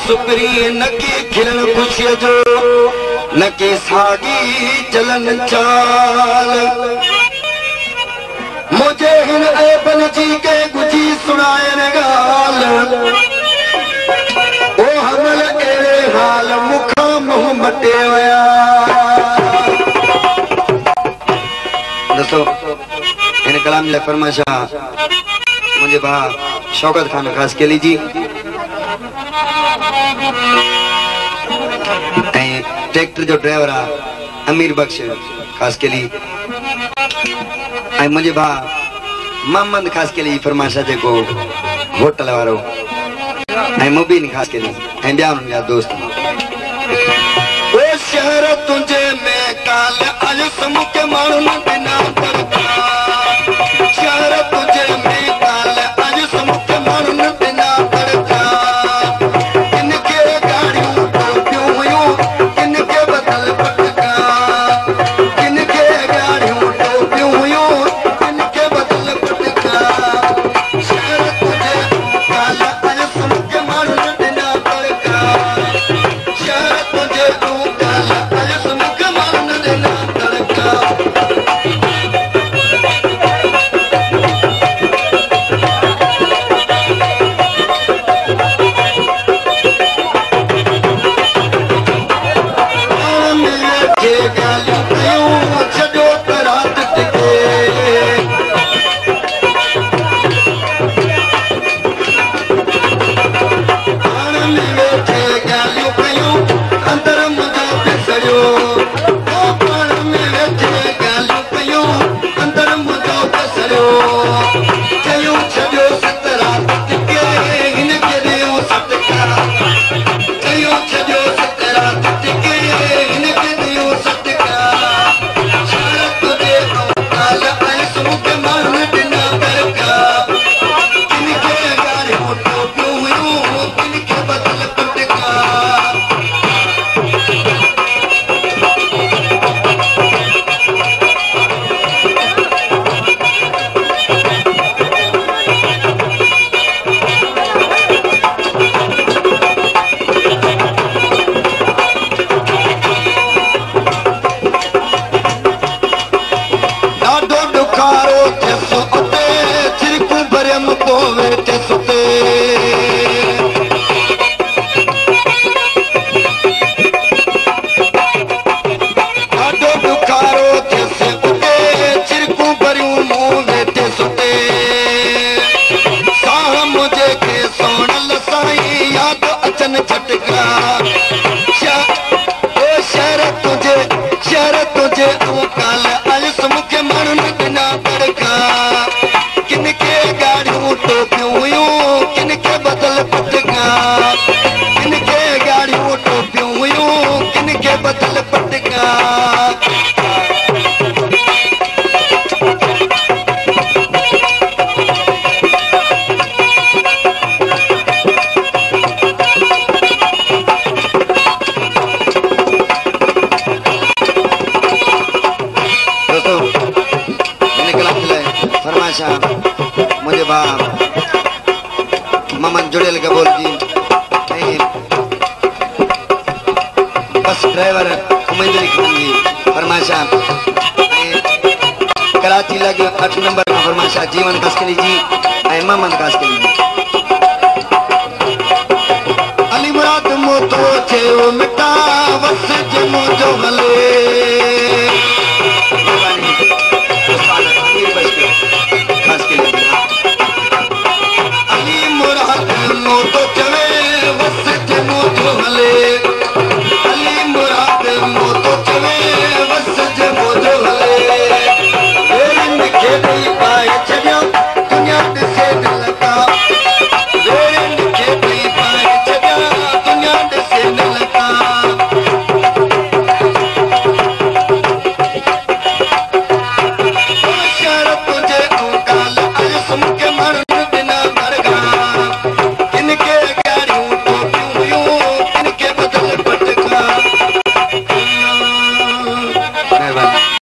सुपरी न की खिलन खुशी जो न की सागी चलन चाल मुझे हिन ऐबन जी के गुजी सुनाए न गाल ओ हमल एड़े हाल मुखा मुंह मटे वया दोस्तों इन कलाम ले फरमाइशा मुझे भा शौकत खान खास के लीजिए ट्रैक्टर जो ड्राइवर आ अमीर बख्श खास के लिए मुझे भा मोहम्मद खास के लिए फरमाइशा जेको होटल वारो मुबीन खास के लिए ॿिया उनजा दोस्त ओ शहर तुझे में काल आयुस मुके माण्हू न बिना करता शहर तुझे में काल आयुस मुके माण्हू न बिना करता किनके गाड़ियों टोपियूं हुयूं किनके बदल पटका किनके गाड़ियों टोपियूं हुयूं किनके बदल पटका शहर तुझे काल आयुस मुके माण्हू न बिना करता शहर तुझे काल आयुस मुके माण्हू न बिना करता मुझे बा मोहम्मद जुड़ेल के बोल जी बस ड्राइवर उमेंद्र खान जी फरमाइशा कराची लगे 8 नंबर का फरमाइशा जीवन कास्कली जी मोहम्मद कास्कली जी अली मुराद मोतो छे मिटा